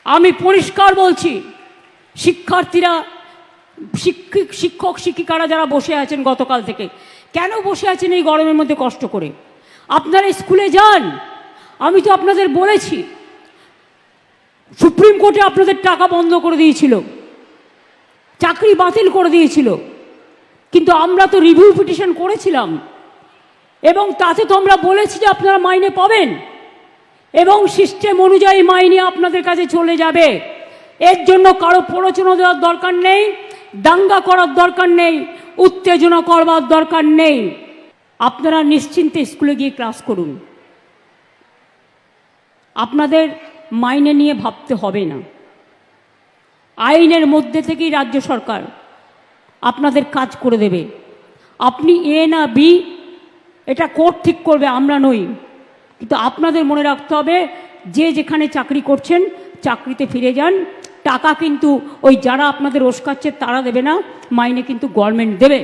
আমি পরিষ্কার বলছি, শিক্ষার্থীরা, শিক্ষক শিক্ষিকারা যারা বসে আছেন গতকাল থেকে, কেন বসে আছেন এই গরমের মধ্যে কষ্ট করে? আপনারা স্কুলে যান। আমি তো আপনাদের বলেছি, সুপ্রিম কোর্টে আপনাদের টাকা বন্ধ করে দিয়েছিল, চাকরি বাতিল করে দিয়েছিল, কিন্তু আমরা তো রিভিউ পিটিশন করেছিলাম এবং তাতে তো আমরা বলেছি যে আপনারা মাইনে পাবেন এবং সিস্টেম অনুযায়ী মাইনে আপনাদের কাছে চলে যাবে। এর জন্য কারো প্ররোচনা দেওয়ার দরকার নেই, দাঙ্গা করার দরকার নেই, উত্তেজনা করবার দরকার নেই। আপনারা নিশ্চিন্তে স্কুলে গিয়ে ক্লাস করুন, আপনাদের মাইনে নিয়ে ভাবতে হবে না। আইনের মধ্যে থেকেই রাজ্য সরকার আপনাদের কাজ করে দেবে। আপনি এ না বি এটা কোর্ট ঠিক করবে, আমরা নই। কিন্তু আপনাদের মনে রাখতে হবে, যে যেখানে চাকরি করছেন চাকরিতে ফিরে যান। টাকা কিন্তু ওই যারা আপনাদের ওস্কাচ্ছে তারা দেবে না, মাইনে কিন্তু গভর্নমেন্ট দেবে।